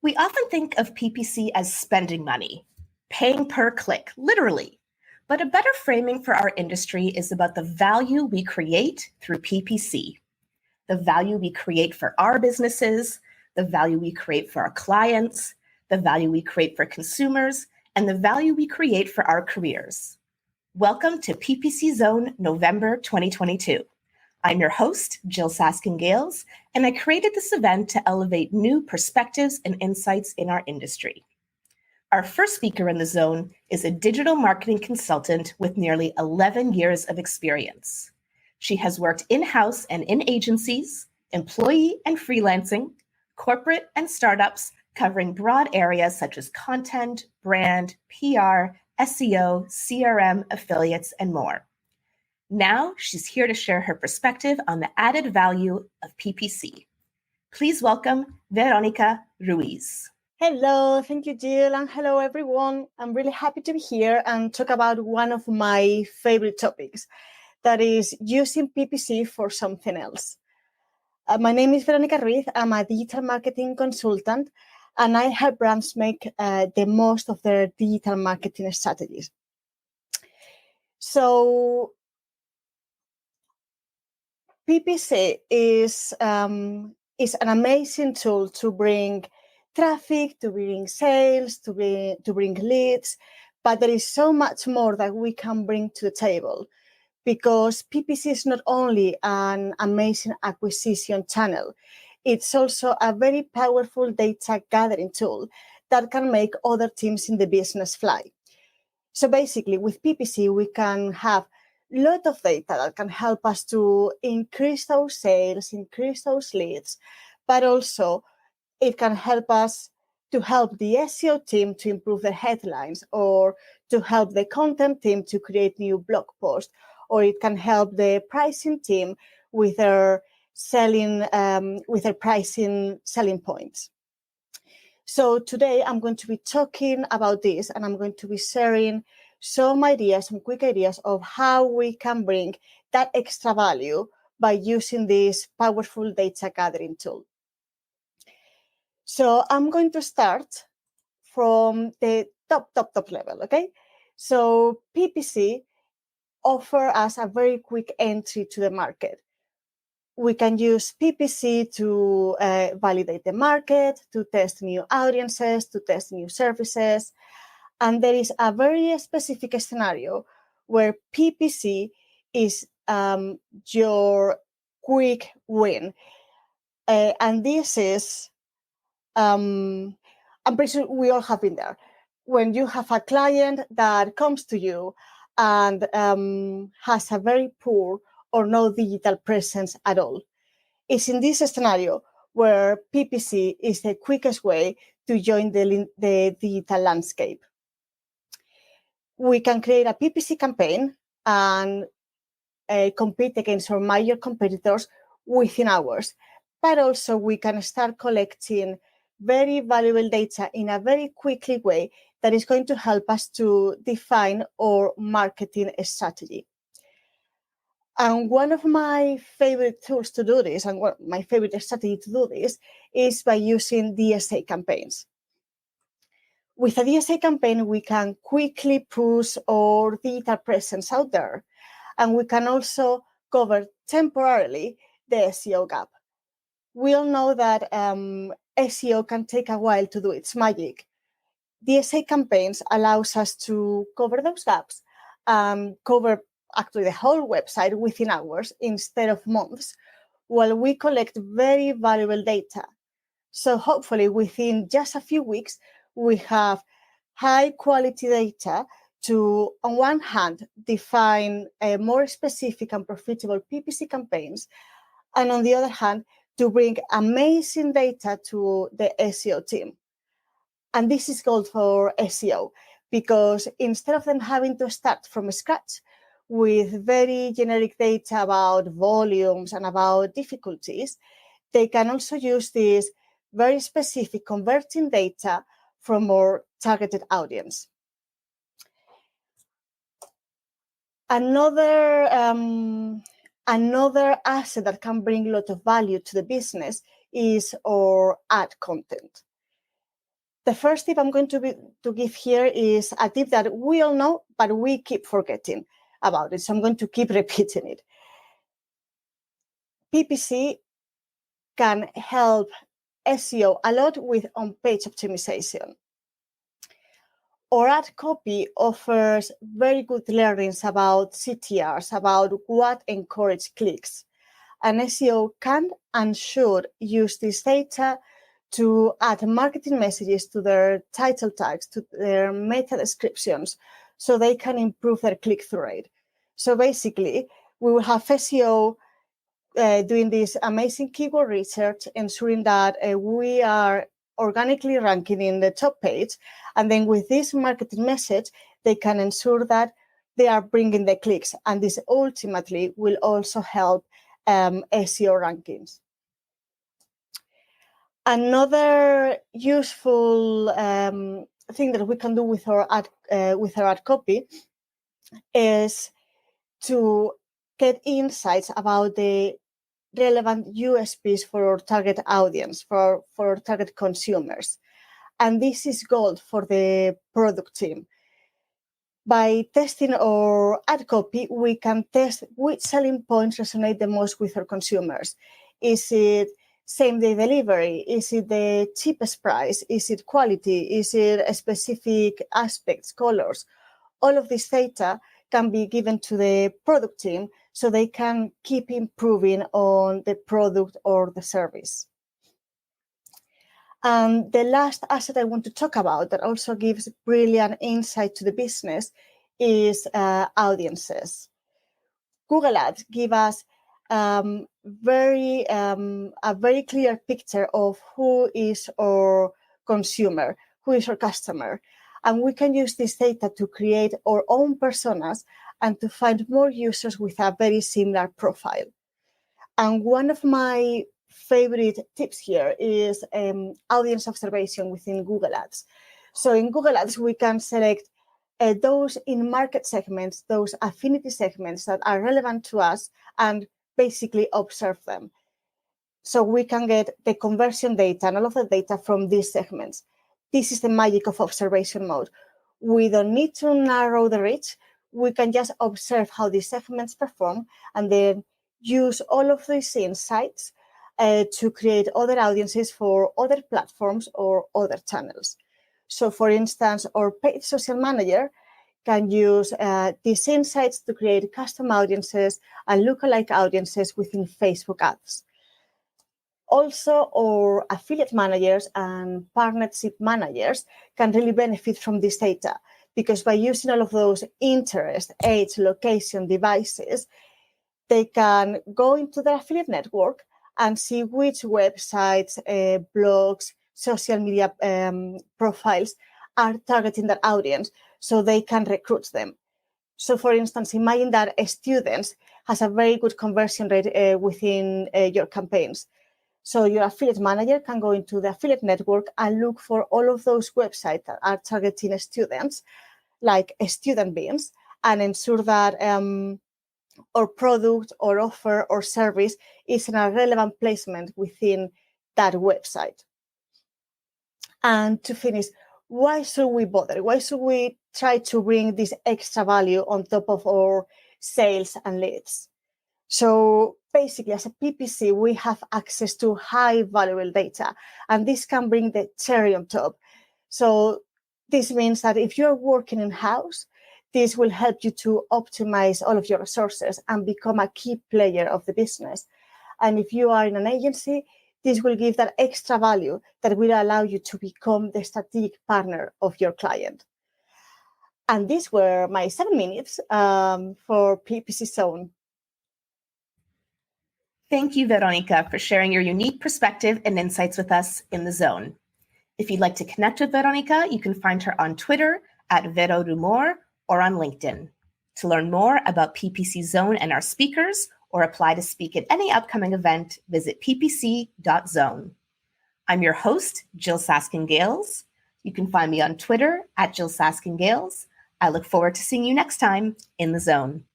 We often think of PPC as spending money, paying per click, literally. But a better framing for our industry is about the value we create through PPC, the value we create for our businesses, the value we create for our clients, the value we create for consumers, and the value we create for our careers. Welcome to PPC Zone November 2022. I'm your host, Jill Saskin-Gales, and I created this event to elevate new perspectives and insights in our industry. Our first speaker in the zone is a digital marketing consultant with nearly 11 years of experience. She has worked in-house and in agencies, employee and freelancing, corporate and startups, covering broad areas such as content, brand, PR, SEO, CRM, affiliates, and more. Now she's here to share her perspective on the added value of PPC. Please welcome Veronica Ruiz. Hello, thank you, Jill, and hello, everyone. I'm really happy to be here and talk about one of my favorite topics, that is using PPC for something else. My name is Veronica Ruiz. I'm a digital marketing consultant, and I help brands make the most of their digital marketing strategies. So, PPC is an amazing tool to bring traffic, to bring sales, to bring leads, but there is so much more that we can bring to the table, because PPC is not only an amazing acquisition channel, it's also a very powerful data gathering tool that can make other teams in the business fly. So basically, with PPC, we can have a lot of data that can help us to increase those sales, increase those leads, but also it can help us to help the SEO team to improve their headlines, or to help the content team to create new blog posts, or it can help the pricing team with their pricing selling points. So today I'm going to be talking about this, and I'm going to be sharing some quick ideas of how we can bring that extra value by using this powerful data gathering tool. So I'm going to start from the top level, okay? So PPC offers us a very quick entry to the market. We can use PPC to validate the market, to test new audiences, to test new services. And there is a very specific scenario where PPC is your quick win. And this is, I'm pretty sure we all have been there. When you have a client that comes to you and has a very poor or no digital presence at all. It's in this scenario where PPC is the quickest way to join the digital landscape. We can create a PPC campaign and compete against our major competitors within hours. But also we can start collecting very valuable data in a very quickly way that is going to help us to define our marketing strategy. And one of my favorite tools to do this, and my favorite strategy to do this, is by using DSA campaigns. With a DSA campaign, we can quickly push our digital presence out there, and we can also cover temporarily the SEO gap. We all know that SEO can take a while to do its magic. DSA campaigns allows us to cover those gaps, cover actually the whole website within hours instead of months, while we collect very valuable data. So hopefully within just a few weeks, we have high quality data to, on one hand, define more specific and profitable PPC campaigns, and on the other hand, to bring amazing data to the SEO team. And this is gold for SEO, because instead of them having to start from scratch with very generic data about volumes and about difficulties, they can also use this very specific converting data from more targeted audience. Another asset that can bring a lot of value to the business is our ad content. The first tip I'm going to give here is a tip that we all know, but we keep forgetting about it. So I'm going to keep repeating it. PPC can help SEO a lot with on-page optimization. Our ad copy offers very good learnings about CTRs, about what encourages clicks. And SEO can and should use this data to add marketing messages to their title tags, to their meta descriptions, so they can improve their click-through rate. So basically, we will have SEO doing this amazing keyword research, ensuring that we are organically ranking in the top page. And then with this marketing message, they can ensure that they are bringing the clicks. And this ultimately will also help SEO rankings. Another useful thing that we can do with our ad copy is to get insights about the relevant USPs for our target audience, for our target consumers. And this is gold for the product team. By testing our ad copy, we can test which selling points resonate the most with our consumers. Is it same-day delivery? Is it the cheapest price? Is it quality? Is it a specific aspects, colors? All of this data can be given to the product team so they can keep improving on the product or the service. And the last asset I want to talk about that also gives brilliant insight to the business is audiences. Google Ads give us a very clear picture of who is our consumer, who is our customer. And we can use this data to create our own personas and to find more users with a very similar profile. And one of my favorite tips here is audience observation within Google Ads. So in Google Ads, we can select those in market segments, those affinity segments that are relevant to us, and basically observe them. So we can get the conversion data and all of the data from these segments. This is the magic of observation mode. We don't need to narrow the reach. We can just observe how these segments perform and then use all of these insights to create other audiences for other platforms or other channels. So for instance, our paid social manager can use these insights to create custom audiences and lookalike audiences within Facebook ads. Also, our affiliate managers and partnership managers can really benefit from this data because by using all of those interest, age, location, devices, they can go into their affiliate network and see which websites, blogs, social media profiles are targeting that audience so they can recruit them. So for instance, imagine that a student has a very good conversion rate within your campaigns. So your affiliate manager can go into the affiliate network and look for all of those websites that are targeting students, like student beans, and ensure that or product or offer or service is in a relevant placement within that website. And to finish, why should we bother? Why should we try to bring this extra value on top of our sales and leads? So basically, as a PPC, we have access to high valuable data, and this can bring the cherry on top. So this means that if you're working in-house, this will help you to optimize all of your resources and become a key player of the business. And if you are in an agency, this will give that extra value that will allow you to become the strategic partner of your client. And these were my 7 minutes for PPC Zone. Thank you, Veronica, for sharing your unique perspective and insights with us in the Zone. If you'd like to connect with Veronica, you can find her on Twitter at @VeroRumor or on LinkedIn. To learn more about PPC Zone and our speakers or apply to speak at any upcoming event, visit ppc.zone. I'm your host, Jill Saskin-Gales. You can find me on Twitter at Jill Saskin-Gales. I look forward to seeing you next time in the Zone.